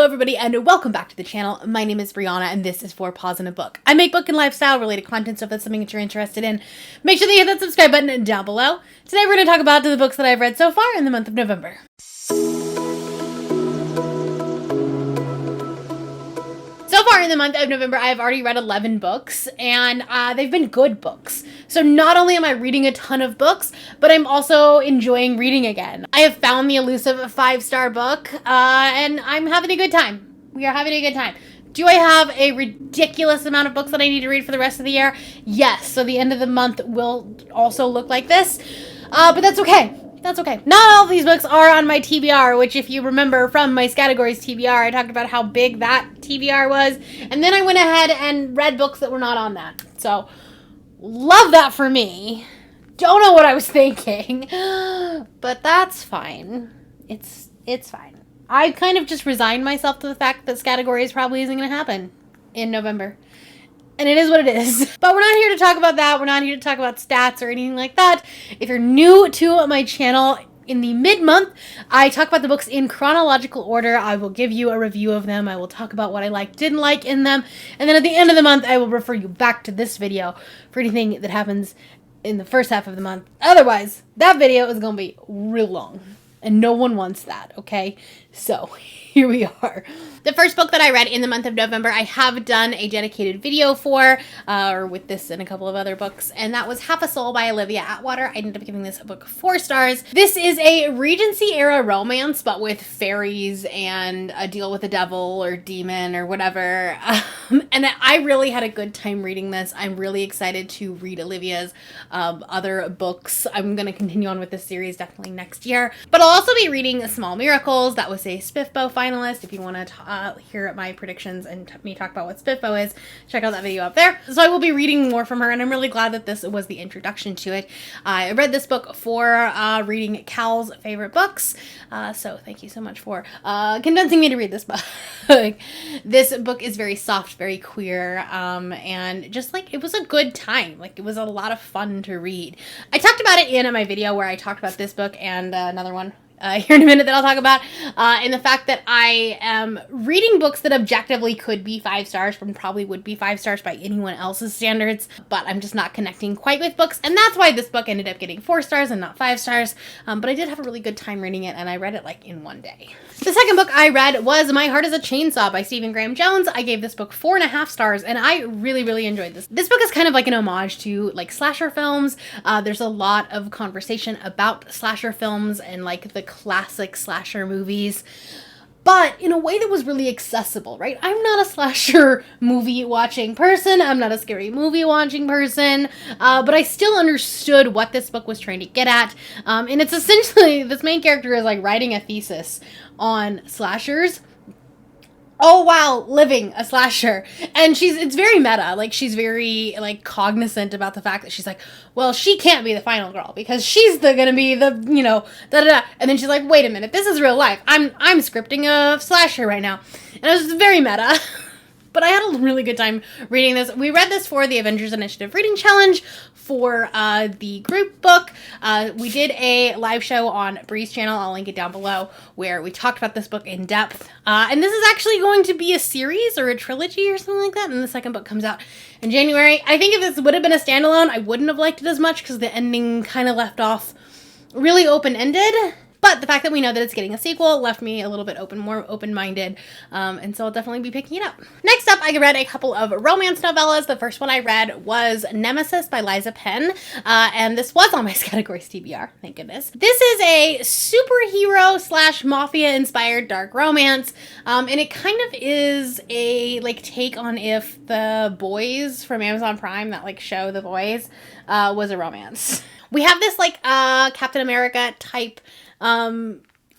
everybody, and welcome back to the channel. My name is Brianna, and this is For Pause in a Book. I make book and lifestyle related content, so if that's something that you're interested in, make sure that you hit that subscribe button down below. Today we're going to talk about the books that I've read so far in the month of November. So far in the month of November, I have already read 11 books, and they've been good books. So not only am I reading a ton of books, but I'm also enjoying reading again. I have found the elusive 5-star book, and I'm having a good time. We are having a good time. Do I have a ridiculous amount of books that I need to read for the rest of the year? Yes, so the end of the month will also look like this, but that's okay. That's okay. Not all of these books are on my TBR, which if you remember from my categories TBR, I talked about how big that TBR was. And then I went ahead and read books that were not on that. So, love that for me. Don't know what I was thinking, but that's fine. It's fine. I kind of just resigned myself to the fact that categories probably isn't going to happen in November. And it is what it is. But we're not here to talk about that. We're not here to talk about stats or anything like that. If you're new to my channel, in the mid-month, I talk about the books in chronological order. I will give you a review of them. I will talk about what I liked, didn't like in them. And then at the end of the month, I will refer you back to this video for anything that happens in the first half of the month. Otherwise, that video is going to be real long. And no one wants that, okay? So, here we are. The first book that I read in the month of November, I have done a dedicated video for, or with this and a couple of other books, and that was Half a Soul by Olivia Atwater. I ended up giving this book 4 stars. This is a Regency-era romance, but with fairies and a deal with the devil or demon or whatever. And I really had a good time reading this. I'm really excited to read Olivia's other books. I'm going to continue on with this series definitely next year. But I'll also be reading Small Miracles. That was a SPIFFBO finalist. If you want to hear my predictions and me talk about what SPIFFBO is, check out that video up there. So I will be reading more from her, and I'm really glad that this was the introduction to it. I read this book for reading Cal's favorite books, so thank you so much for convincing me to read this book. This book is very soft, very queer, and just like it was a good time. Like it was a lot of fun to read. I talked about it in my video where I talked about this book and another one here in a minute that I'll talk about, and the fact that I am reading books that objectively could be 5 stars, and probably would be 5 stars by anyone else's standards, but I'm just not connecting quite with books, and that's why this book ended up getting 4 stars and not 5 stars, but I did have a really good time reading it, and I read it like in one day. The second book I read was My Heart is a Chainsaw by Stephen Graham Jones. I gave this book 4.5 stars, and I really, really enjoyed this. This book is kind of like an homage to like slasher films. There's a lot of conversation about slasher films and like the classic slasher movies, but in a way that was really accessible, right? I'm not a slasher movie watching person. I'm not a scary movie watching person, but I still understood what this book was trying to get at. And it's essentially, this main character is like writing a thesis on slashers, all while living a slasher. And it's very meta. Like, she's very, like, cognizant about the fact that she's like, well, she can't be the final girl because she's gonna be the, you know, da-da-da. And then she's like, wait a minute, this is real life. I'm scripting a slasher right now. And it was very meta. But I had a really good time reading this. We read this for the Avengers Initiative Reading Challenge for the group book. We did a live show on Bree's channel, I'll link it down below, where we talked about this book in depth. And this is actually going to be a series or a trilogy or something like that, and the second book comes out in January. I think if this would have been a standalone, I wouldn't have liked it as much because the ending kind of left off really open-ended. But the fact that we know that it's getting a sequel left me a little bit more open-minded, and so I'll definitely be picking it up. Next up, I read a couple of romance novellas. The first one I read was Nemesis by Liza Penn, and this was on my categories TBR, thank goodness. This is a superhero slash mafia-inspired dark romance, and it kind of is a like take on if The Boys from Amazon Prime, that like show The Boys, was a romance. We have this like Captain America type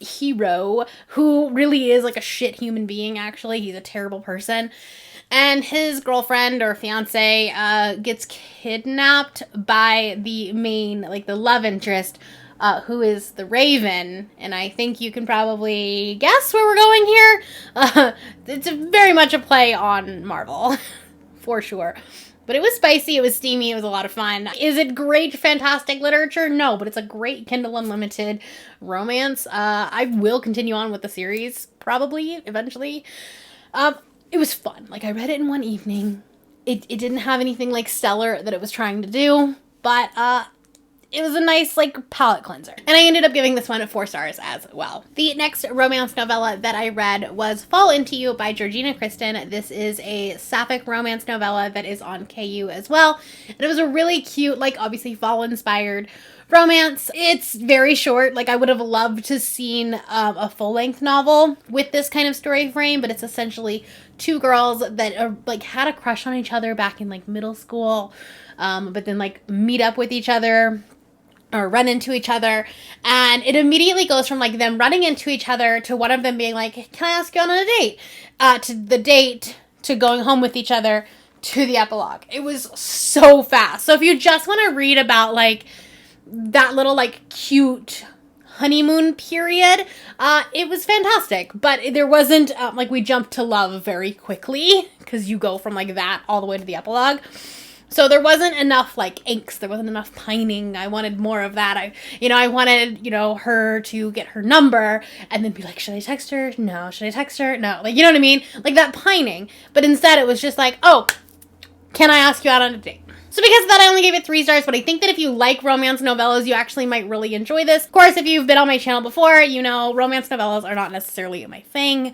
hero who really is like a shit human being. Actually, he's a terrible person, and his girlfriend or fiance gets kidnapped by the main, like the love interest, who is the Raven, and I think you can probably guess where we're going here. It's very much a play on Marvel for sure. But it was spicy, it was steamy, it was a lot of fun. Is it great, fantastic literature? No, but it's a great Kindle Unlimited romance. I will continue on with the series, probably, eventually. It was fun. Like, I read it in one evening. It didn't have anything, like, stellar that it was trying to do, but, it was a nice, like, palate cleanser. And I ended up giving this one 4 stars as well. The next romance novella that I read was Fall Into You by Georgina Kristen. This is a sapphic romance novella that is on KU as well. And it was a really cute, like, obviously fall-inspired romance. It's very short. Like, I would have loved to seen a full-length novel with this kind of story frame, but it's essentially 2 girls that are, like, had a crush on each other back in, like, middle school, but then, like, meet up with each other or run into each other, and it immediately goes from, like, them running into each other to one of them being like, can I ask you on a date? To the date, to going home with each other, to the epilogue. It was so fast. So if you just want to read about, like, that little, like, cute honeymoon period, it was fantastic. But there wasn't, like, we jumped to love very quickly, because you go from, like, that all the way to the epilogue. So there wasn't enough, like, angst. There wasn't enough pining. I wanted more of that. I wanted, her to get her number and then be like, should I text her? No. Should I text her? No. Like, you know what I mean? Like, that pining. But instead it was just like, oh, can I ask you out on a date? So because of that, I only gave it 3 stars, but I think that if you like romance novellas, you actually might really enjoy this. Of course, if you've been on my channel before, you know romance novellas are not necessarily my thing,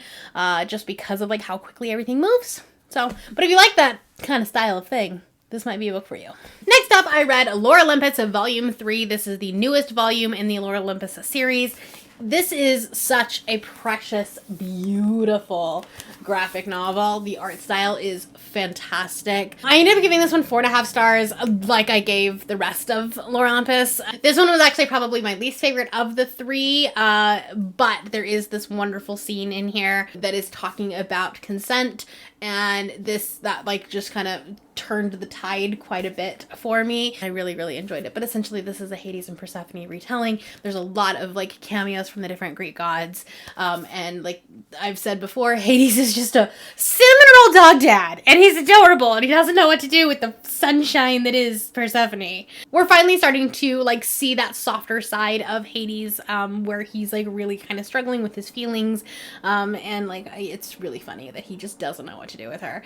just because of, like, how quickly everything moves. So, but if you like that kind of style of thing, this might be a book for you. Next up, I read Lore Olympus Volume 3. This is the newest volume in the Lore Olympus series. This is such a precious, beautiful graphic novel. The art style is fantastic. I ended up giving this one 4.5 stars, like I gave the rest of Lore Olympus. This one was actually probably my least favorite of the 3, but there is this wonderful scene in here that is talking about consent, and that like just kind of turned the tide quite a bit for me. I really, really enjoyed it. But essentially this is a Hades and Persephone retelling. There's a lot of, like, cameos from the different Greek gods. And like I've said before, Hades is just a cinnamon roll dog dad, and he's adorable, and he doesn't know what to do with the sunshine that is Persephone. We're finally starting to, like, see that softer side of Hades, where he's, like, really kind of struggling with his feelings. And like, it's really funny that he just doesn't know what to do with her.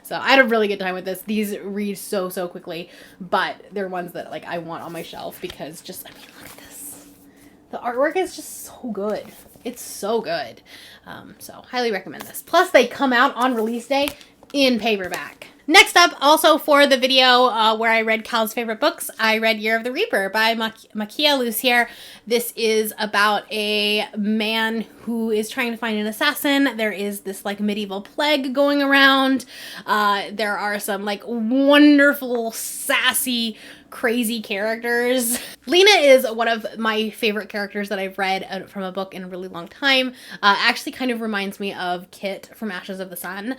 So I had a really good time with this. These read so quickly, but they're ones that, like, I want on my shelf because just, I mean, look at this. The artwork is just so good. It's so good. So highly recommend this. Plus they come out on release day in paperback. Next up, also for the video where I read Cal's favorite books, I read Year of the Reaper by Makia Lucier. This is about a man who is trying to find an assassin. There is this, like, medieval plague going around. There are some, like, wonderful, sassy, crazy characters. Lena is one of my favorite characters that I've read from a book in a really long time. Actually kind of reminds me of Kit from Ashes of the Sun.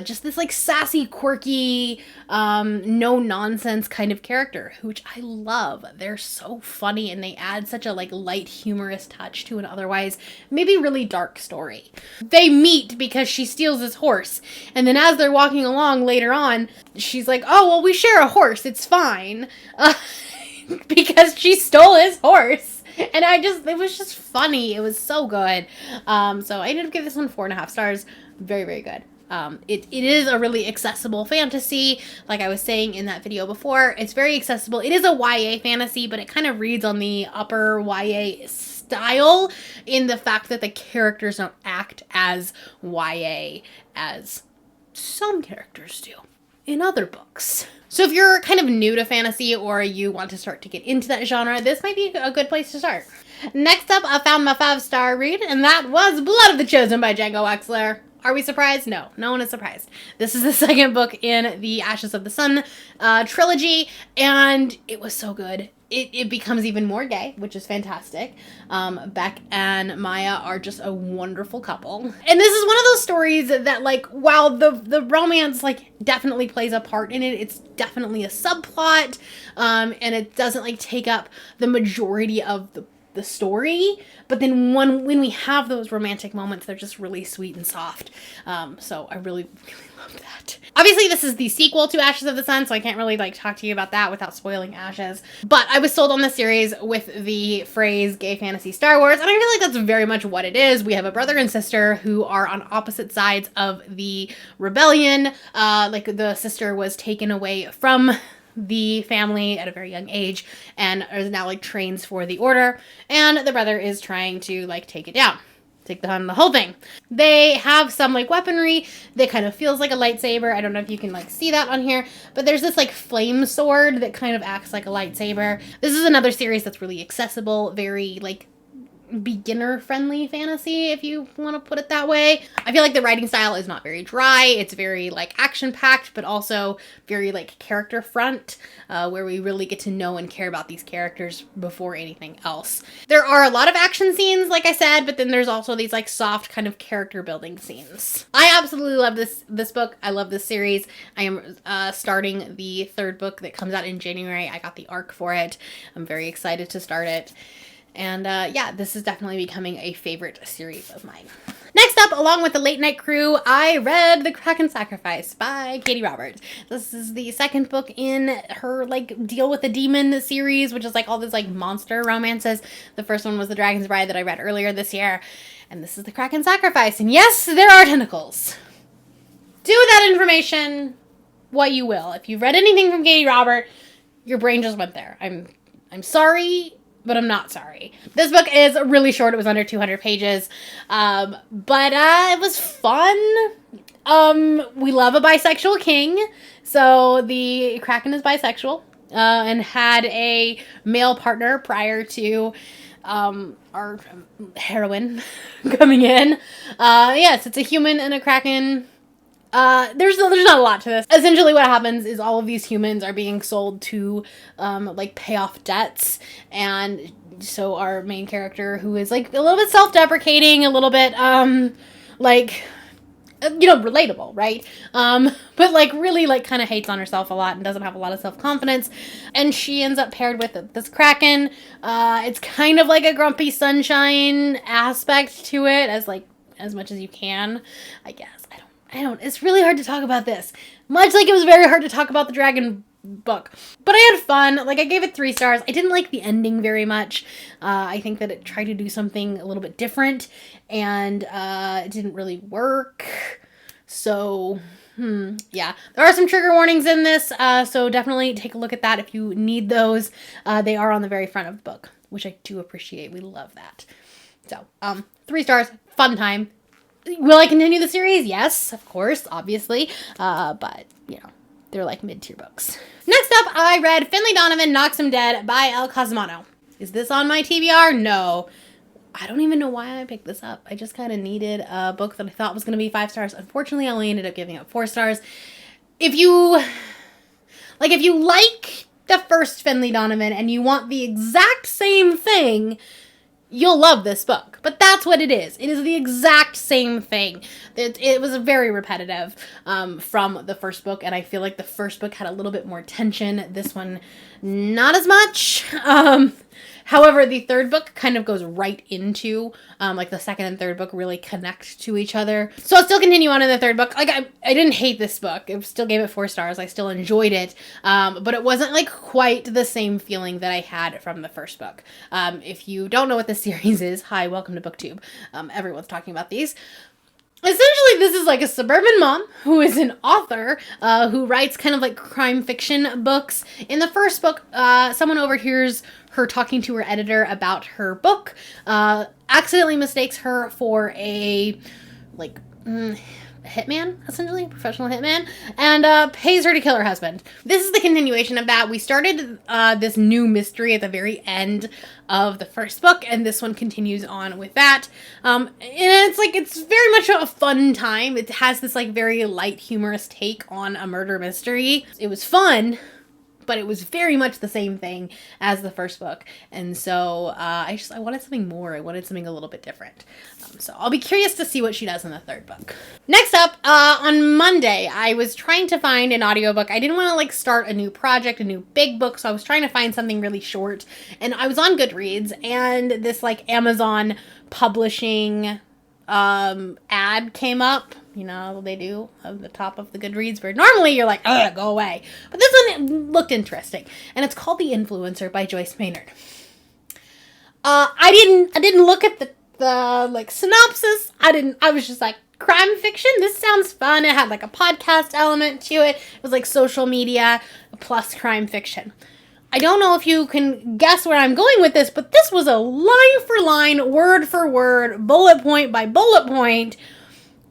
Just this, like, sassy, quirky, no nonsense kind of character, which I love. They're so funny, and they add such a, like, light, humorous touch to an otherwise maybe really dark story. They meet because she steals his horse, and then as they're walking along later on, she's like, oh, well, we share a horse, it's fine. Because she stole his horse. And it was just funny. It was so good. So I ended up giving this one 4.5 stars. Very, very good. It is a really accessible fantasy. Like I was saying in that video before, it's very accessible. It is a YA fantasy, but it kind of reads on the upper YA style in the fact that the characters don't act as YA as some characters do in other books. So if you're kind of new to fantasy or you want to start to get into that genre, this might be a good place to start. Next up, I found my 5-star read, and that was Blood of the Chosen by Django Wexler. Are we surprised? No, no one is surprised. This is the second book in the Ashes of the Sun trilogy, and it was so good. It becomes even more gay, which is fantastic. Beck and Maya are just a wonderful couple. And this is one of those stories that, like, while the romance, like, definitely plays a part in it, it's definitely a subplot, and it doesn't, like, take up the majority of the the story, but then when we have those romantic moments, they're just really sweet and soft. So I really, really love that. Obviously, this is the sequel to Ashes of the Sun, so I can't really like talk to you about that without spoiling Ashes. But I was sold on the series with the phrase gay fantasy Star Wars, and I feel like that's very much what it is. We have a brother and sister who are on opposite sides of the rebellion. Like the sister was taken away from the family at a very young age and is now like trains for the order, and the brother is trying to like take it down, take the whole thing. They have some like weaponry that kind of feels like a lightsaber. I don't know if you can like see that on here, but there's this like flame sword that kind of acts like a lightsaber. This is another series that's really accessible, very like beginner friendly fantasy, if you want to put it that way. I feel like the writing style is not very dry. It's very like action packed, but also very like character front, where we really get to know and care about these characters before anything else. There are a lot of action scenes, like I said, but then there's also these like soft kind of character building scenes. I absolutely love this book. I love this series. I am starting the third book that comes out in January. I got the arc for it. I'm very excited to start it. And yeah, this is definitely becoming a favorite series of mine. Next up, along with the Late Night Crew, I read The Kraken Sacrifice by Katie Roberts. This is the second book in her like Deal with the Demon series, which is like all these like monster romances. The first one was The Dragon's Bride that I read earlier this year. And this is The Kraken Sacrifice. And yes, there are tentacles. Do with that information what you will. If you've read anything from Katie Robert, your brain just went there. I'm sorry, but I'm not sorry. This book is really short. It was under 200 pages. But it was fun. We love a bisexual king. So the Kraken is bisexual and had a male partner prior to our heroine coming in. Yes, it's a human and a Kraken. There's not a lot to this. Essentially what happens is all of these humans are being sold to, like, pay off debts, and so our main character, who is, like, a little bit self-deprecating, a little bit, like, you know, relatable, right? But, like, really, like, kind of hates on herself a lot and doesn't have a lot of self-confidence, and she ends up paired with this Kraken. It's kind of like a Grumpy Sunshine aspect to it, as much as you can, I guess. It's really hard to talk about this. Much like it was very hard to talk about the dragon book. But I had fun. Like, I gave it 3 stars. I didn't like the ending very much. I think that it tried to do something a little bit different, and it didn't really work. So, yeah. There are some trigger warnings in this, so definitely take a look at that if you need those. They are on the very front of the book, which I do appreciate. We love that. So, 3 stars. Fun time. Will I continue the series? Yes, of course, obviously. But, you know, they're like mid-tier books. Next up, I read Finley, Donovan, Knocks Him Dead by El Cosmano. Is this on my TBR? No. I don't even know why I picked this up. I just kind of needed a book that I thought was going to be 5 stars. Unfortunately, I only ended up giving it 4 stars. If you like the first Finley Donovan and you want the exact same thing, you'll love this book. But that's what it is. It is the exact same thing. It was very repetitive from the first book, and I feel like the first book had a little bit more tension. This one, not as much. However, the third book kind of goes right into, like, the second and third book really connect to each other. So I'll still continue on in the third book. Like, I didn't hate this book. I still gave it 4 stars. I still enjoyed it. But it wasn't, like, quite the same feeling that I had from the first book. If you don't know what this series is, hi, welcome to BookTube. Everyone's talking about these. Essentially, this is like a suburban mom who is an author who writes kind of like crime fiction books. In the first book, someone overhears her talking to her editor about her book, accidentally mistakes her for a, like, hitman, essentially, professional hitman, and pays her to kill her husband. This is the continuation of that. We started this new mystery at the very end of the first book, and this one continues on with that. And it's very much a fun time. It has this, like, very light, humorous take on a murder mystery. It was fun, but it was very much the same thing as the first book. And so I wanted something more. I wanted something a little bit different. So I'll be curious to see what she does in the third book. Next up, on Monday, I was trying to find an audiobook. I didn't want to like start a new project, a new big book, so I was trying to find something really short. And I was on Goodreads, and this like Amazon publishing ad came up. You know, they do at the top of the Goodreads where normally you're like, ugh, go away. But this one looked interesting. And it's called The Influencer by Joyce Maynard. I didn't look at the like synopsis. I was just like, crime fiction? This sounds fun. It had like a podcast element to it. It was like social media plus crime fiction. I don't know if you can guess where I'm going with this, but this was a line for line, word for word, bullet point by bullet point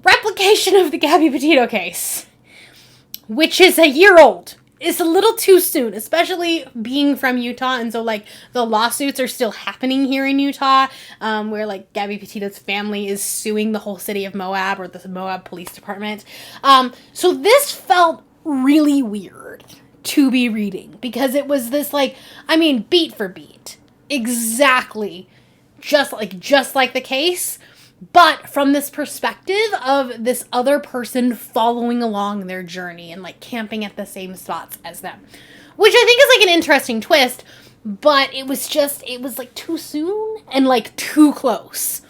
replication of the Gabby Petito case, which is a year old. It's a little too soon, especially being from Utah, and so like the lawsuits are still happening here in Utah, where like Gabby Petito's family is suing the whole city of Moab or the Moab Police Department. So this felt really weird to be reading because it was this like, I mean, beat for beat, exactly just like the case. But from this perspective of this other person following along their journey and like camping at the same spots as them, which I think is like an interesting twist, but it was like too soon and like too close.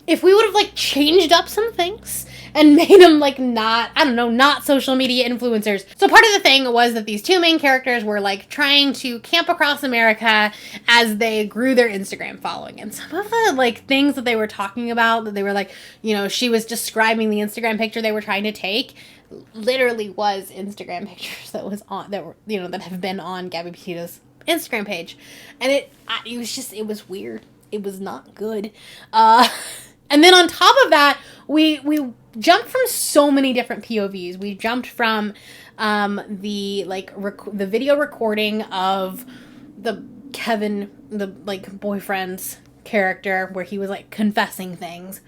If we would have like changed up some things and made them like not social media influencers. So part of the thing was that these two main characters were like trying to camp across America as they grew their Instagram following. And some of the like things that they were talking about, that they were like, you know, she was describing the Instagram picture they were trying to take, literally was Instagram pictures that have been on Gabby Petito's Instagram page. And it was weird. It was not good. And then on top of that, we jumped from so many different POVs. We jumped from the video recording of Kevin, the like boyfriend's character, where he was like confessing things,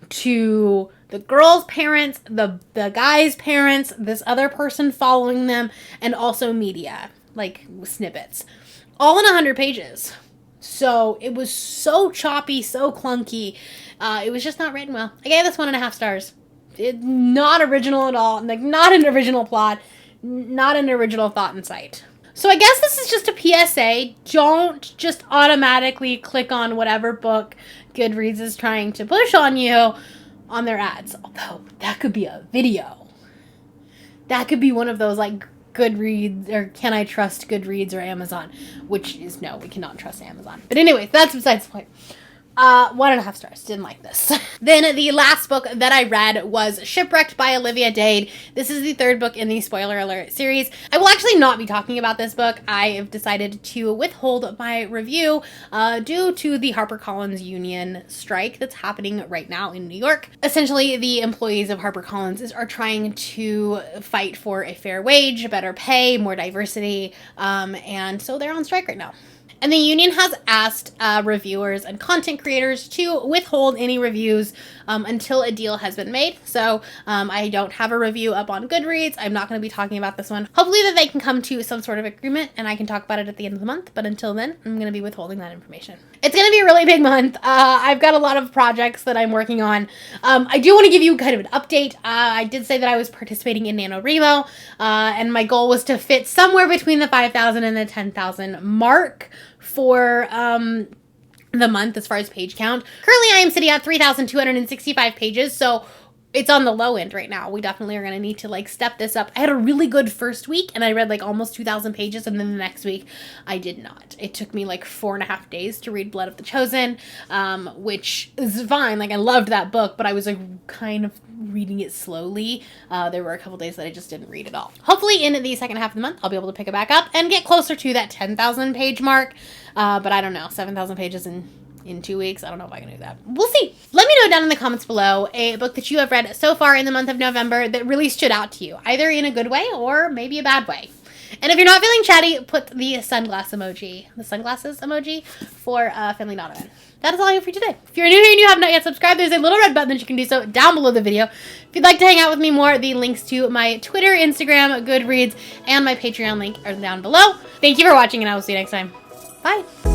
to the girl's parents, the guy's parents, this other person following them, and also media, like snippets, all in 100 pages. So it was so choppy, so clunky. It was just not written well. I gave this 1.5 stars. Not original at all. Like, not an original plot. Not an original thought in sight. So I guess this is just a PSA. Don't just automatically click on whatever book Goodreads is trying to push on you on their ads. Although, that could be a video. That could be one of those, like, Goodreads, or can I trust Goodreads or Amazon? Which is, no, we cannot trust Amazon. But anyways, that's besides the point. 1.5 stars. Didn't like this. Then the last book that I read was Shipwrecked by Olivia Dade. This is the third book in the Spoiler Alert series. I will actually not be talking about this book. I have decided to withhold my review due to the HarperCollins union strike that's happening right now in New York. Essentially, the employees of HarperCollins are trying to fight for a fair wage, better pay, more diversity, and so they're on strike right now. And the union has asked reviewers and content creators to withhold any reviews until a deal has been made. So I don't have a review up on Goodreads. I'm not going to be talking about this one. Hopefully that they can come to some sort of agreement and I can talk about it at the end of the month. But until then, I'm going to be withholding that information. It's going to be a really big month. I've got a lot of projects that I'm working on. I do want to give you kind of an update. I did say that I was participating in NaNoWriMo, and my goal was to fit somewhere between the 5,000 and the 10,000 mark for the month as far as page count. Currently, I am sitting at 3,265 pages, so it's on the low end right now. We definitely are going to need to like step this up. I had a really good first week and I read like almost 2,000 pages, and then the next week I did not. It took me like 4.5 days to read Blood of the Chosen, which is fine. Like, I loved that book, but I was like kind of reading it slowly. There were a couple days that I just didn't read at all. Hopefully in the second half of the month, I'll be able to pick it back up and get closer to that 10,000 page mark. But I don't know, 7,000 pages in 2 weeks. I don't know if I can do that. We'll see. Let me know down in the comments below a book that you have read so far in the month of November that really stood out to you, either in a good way or maybe a bad way. And if you're not feeling chatty, put the sunglasses emoji for Finley Donovan. That is all I have for you today. If you're new here and you have not yet subscribed, there's a little red button that you can do so down below the video. If you'd like to hang out with me more, the links to my Twitter, Instagram, Goodreads, and my Patreon link are down below. Thank you for watching, and I will see you next time. Bye.